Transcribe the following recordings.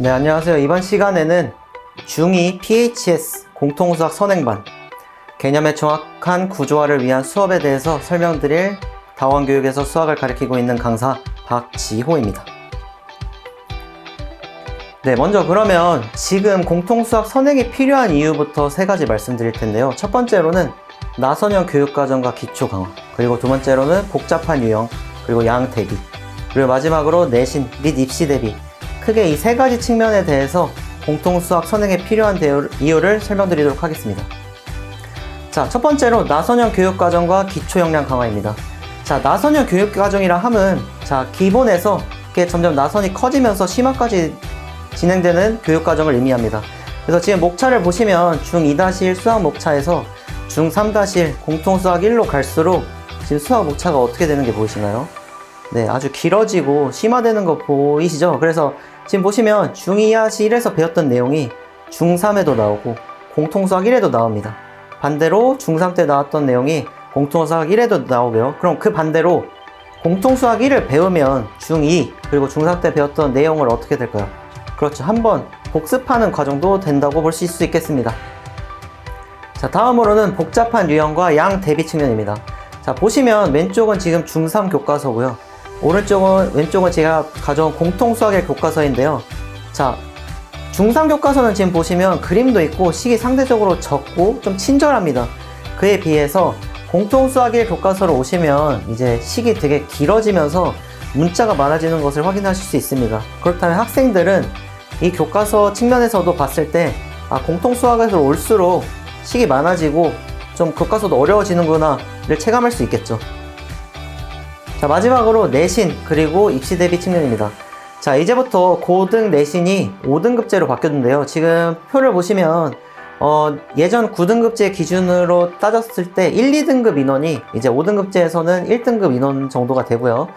네, 안녕하세요. 이번 시간에는 중2 PHS 공통수학 선행반 개념의 정확한 구조화를 위한 수업에 대해서 설명드릴 다원교육에서 수학을 가르치고 있는 강사 박지호입니다. 네, 먼저 그러면 지금 공통수학 선행이 필요한 이유부터 세 가지 말씀드릴 텐데요. 첫 번째로는 나선형 교육과정과 기초 강화, 그리고 두 번째로는 복잡한 유형, 그리고 양 대비, 그리고 마지막으로 내신 및 입시 대비, 크게 이 세 가지 측면에 대해서 공통수학 선행에 필요한 이유를 설명드리도록 하겠습니다. 자, 첫 번째로 나선형 교육과정과 기초 역량 강화입니다. 자, 나선형 교육과정이라 함은 기본에서 점점 나선이 커지면서 심화까지 진행되는 교육과정을 의미합니다. 그래서 지금 목차를 보시면 중2-1 수학 목차에서 중3-1 공통수학 1로 갈수록 지금 수학 목차가 어떻게 되는 게 보이시나요? 네, 아주 길어지고 심화되는 거 보이시죠? 그래서 지금 보시면 중2-1에서 배웠던 내용이 중3에도 나오고 공통수학 1에도 나옵니다. 반대로 중3 때 나왔던 내용이 공통수학 1에도 나오고요. 그럼 그 반대로 공통수학 1을 배우면 중2 그리고 중3 때 배웠던 내용을 어떻게 될까요? 그렇죠. 한번 복습하는 과정도 된다고 볼 수 있겠습니다. 자, 다음으로는 복잡한 유형과 양 대비 측면입니다. 자, 보시면 왼쪽은 지금 중3 교과서고요. 왼쪽은 제가 가져온 공통수학의 교과서인데요. 자, 중3 교과서는 지금 보시면 그림도 있고 식이 상대적으로 적고 좀 친절합니다. 그에 비해서 공통수학 1 교과서로 오시면 이제 식이 되게 길어지면서 문자가 많아지는 것을 확인하실 수 있습니다. 그렇다면 학생들은 이 교과서 측면에서도 봤을 때 공통수학에서 올수록 식이 많아지고 좀 교과서도 어려워지는구나를 체감할 수 있겠죠. 자, 마지막으로 내신 그리고 입시 대비 측면입니다. 자, 이제부터 고등 내신이 5등급제로 바뀌었는데요. 지금 표를 보시면 예전 9등급제 기준으로 따졌을 때 1, 2등급 인원이 이제 5등급제에서는 1등급 인원 정도가 되고요.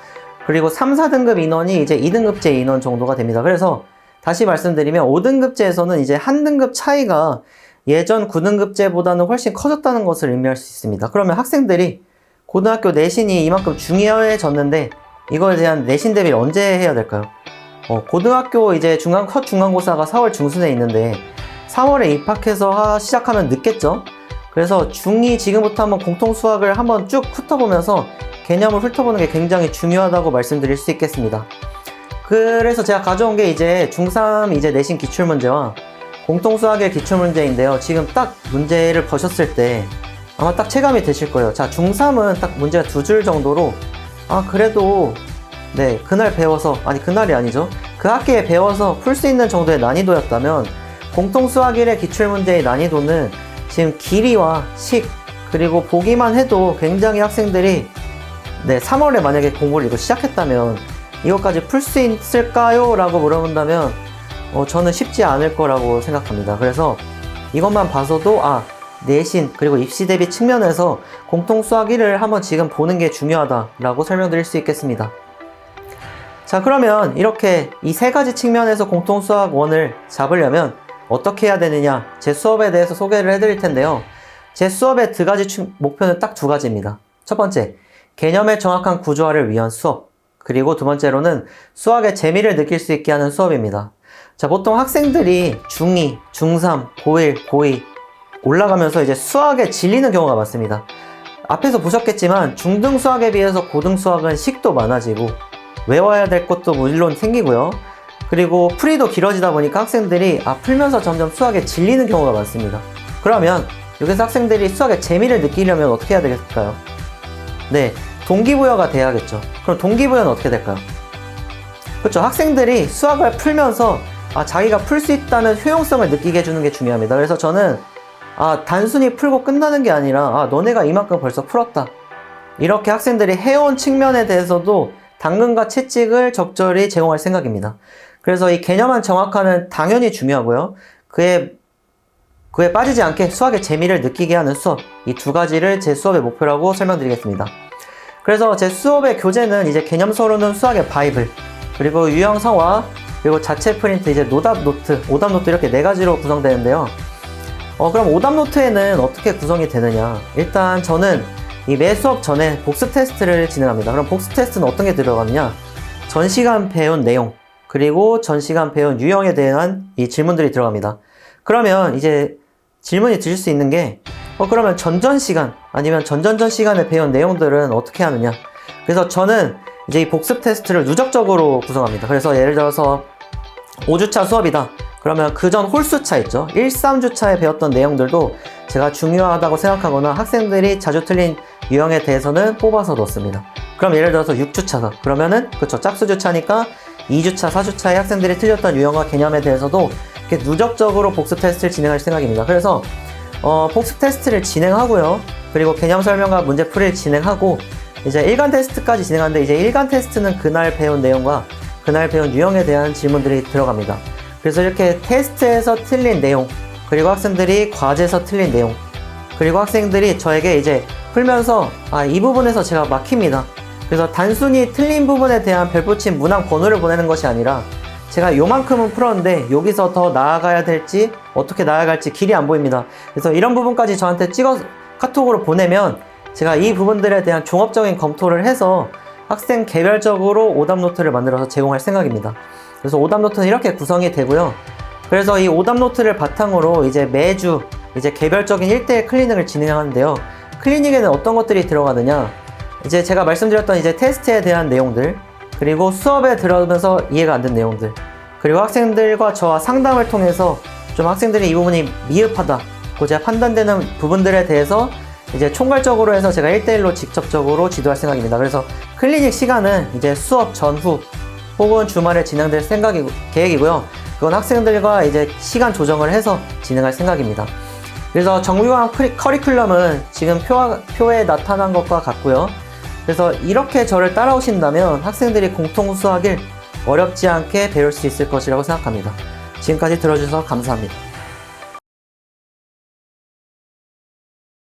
그리고 3, 4등급 인원이 이제 2등급제 인원 정도가 됩니다. 그래서 다시 말씀드리면 5등급제에서는 이제 한 등급 차이가 예전 9등급제보다는 훨씬 커졌다는 것을 의미할 수 있습니다. 그러면 학생들이 고등학교 내신이 이만큼 중요해졌는데 이거에 대한 내신 대비를 언제 해야 될까요? 고등학교 이제 첫 중간고사가 4월 중순에 있는데 3월에 입학해서 시작하면 늦겠죠? 그래서 중2 지금부터 한번 공통수학을 한번 쭉 훑어보면서 개념을 훑어보는 게 굉장히 중요하다고 말씀드릴 수 있겠습니다. 그래서 제가 가져온 게 이제 중3 이제 내신 기출문제와 공통수학의 기출문제인데요. 지금 딱 문제를 보셨을 때 아마 딱 체감이 되실 거예요. 자, 중3은 딱 문제가 2줄 정도로 그래도 네, 그날 배워서 그날이 아니죠. 그 학기에 배워서 풀 수 있는 정도의 난이도였다면 공통수학 1의 기출문제의 난이도는 지금 길이와 식 그리고 보기만 해도 굉장히 학생들이 3월에 만약에 공부를 이거 시작했다면 이것까지 풀 수 있을까요? 라고 물어본다면 저는 쉽지 않을 거라고 생각합니다. 그래서 이것만 봐서도 내신 그리고 입시 대비 측면에서 공통수학 1을 한번 지금 보는 게 중요하다라고 설명드릴 수 있겠습니다. 자, 그러면 이렇게 이 세 가지 측면에서 공통수학 1을 잡으려면 어떻게 해야 되느냐, 제 수업에 대해서 소개를 해드릴 텐데요. 제 수업의 목표는 딱 두 가지입니다. 첫 번째, 개념의 정확한 구조화를 위한 수업, 그리고 두 번째로는 수학의 재미를 느낄 수 있게 하는 수업입니다. 자, 보통 학생들이 중2, 중3, 고1, 고2 올라가면서 이제 수학에 질리는 경우가 많습니다. 앞에서 보셨겠지만 중등 수학에 비해서 고등 수학은 식도 많아지고 외워야 될 것도 물론 생기고요. 그리고 풀이도 길어지다 보니까 학생들이 풀면서 점점 수학에 질리는 경우가 많습니다. 그러면 여기서 학생들이 수학의 재미를 느끼려면 어떻게 해야 될까요? 네, 동기부여가 돼야겠죠. 그럼 동기부여는 어떻게 될까요? 그렇죠. 학생들이 수학을 풀면서 자기가 풀 수 있다는 효용성을 느끼게 해주는 게 중요합니다. 그래서 저는 단순히 풀고 끝나는 게 아니라 너네가 이만큼 벌써 풀었다, 이렇게 학생들이 해온 측면에 대해서도 당근과 채찍을 적절히 제공할 생각입니다. 그래서 이 개념한 정확화는 당연히 중요하고요. 그에 빠지지 않게 수학의 재미를 느끼게 하는 수업, 이 두 가지를 제 수업의 목표라고 설명드리겠습니다. 그래서 제 수업의 교재는 이제 개념서로는 수학의 바이블, 그리고 유형성화, 그리고 자체 프린트, 이제 노답 노트, 오답 노트 이렇게 네 가지로 구성되는데요. 그럼 오답 노트에는 어떻게 구성이 되느냐? 일단 저는 이 매 수업 전에 복습 테스트를 진행합니다. 그럼 복습 테스트는 어떤 게 들어가느냐? 전 시간 배운 내용, 그리고 전 시간 배운 유형에 대한 이 질문들이 들어갑니다. 그러면 이제 질문이 드실 수 있는 게 그러면 전전 시간 아니면 전전전 시간에 배운 내용들은 어떻게 하느냐. 그래서 저는 이제 이 복습 테스트를 누적적으로 구성합니다. 그래서 예를 들어서 5주차 수업이다. 그러면 그전 홀수차 있죠. 1, 3주차에 배웠던 내용들도 제가 중요하다고 생각하거나 학생들이 자주 틀린 유형에 대해서는 뽑아서 넣습니다. 그럼 예를 들어서 6주차다. 그러면은 그쵸, 짝수주차니까 2주차, 4주차에 학생들이 틀렸던 유형과 개념에 대해서도 이렇게 누적적으로 복습 테스트를 진행할 생각입니다. 그래서 복습 테스트를 진행하고요. 그리고 개념 설명과 문제풀이를 진행하고 이제 일간 테스트까지 진행하는데 이제 일간 테스트는 그날 배운 내용과 그날 배운 유형에 대한 질문들이 들어갑니다. 그래서 이렇게 테스트에서 틀린 내용, 그리고 학생들이 과제에서 틀린 내용, 그리고 학생들이 저에게 이제 풀면서 이 부분에서 제가 막힙니다. 그래서 단순히 틀린 부분에 대한 별붙임 문항 번호를 보내는 것이 아니라 제가 요만큼은 풀었는데 여기서 더 나아가야 될지 어떻게 나아갈지 길이 안 보입니다. 그래서 이런 부분까지 저한테 찍어서 카톡으로 보내면 제가 이 부분들에 대한 종합적인 검토를 해서 학생 개별적으로 오답 노트를 만들어서 제공할 생각입니다. 그래서 오답 노트는 이렇게 구성이 되고요. 그래서 이 오답 노트를 바탕으로 이제 매주 이제 개별적인 1대1 클리닉을 진행하는데요. 클리닉에는 어떤 것들이 들어가느냐? 이제 제가 말씀드렸던 이제 테스트에 대한 내용들, 그리고 수업에 들어오면서 이해가 안 된 내용들, 그리고 학생들과 저와 상담을 통해서 좀 학생들이 이 부분이 미흡하다고 제가 판단되는 부분들에 대해서 이제 총괄적으로 해서 제가 1대1로 직접적으로 지도할 생각입니다. 그래서 클리닉 시간은 이제 수업 전후 혹은 주말에 진행될 계획이고요. 그건 학생들과 이제 시간 조정을 해서 진행할 생각입니다. 그래서 정규화 커리큘럼은 지금 표에 나타난 것과 같고요. 그래서 이렇게 저를 따라오신다면 학생들이 공통 수학을 어렵지 않게 배울 수 있을 것이라고 생각합니다. 지금까지 들어주셔서 감사합니다.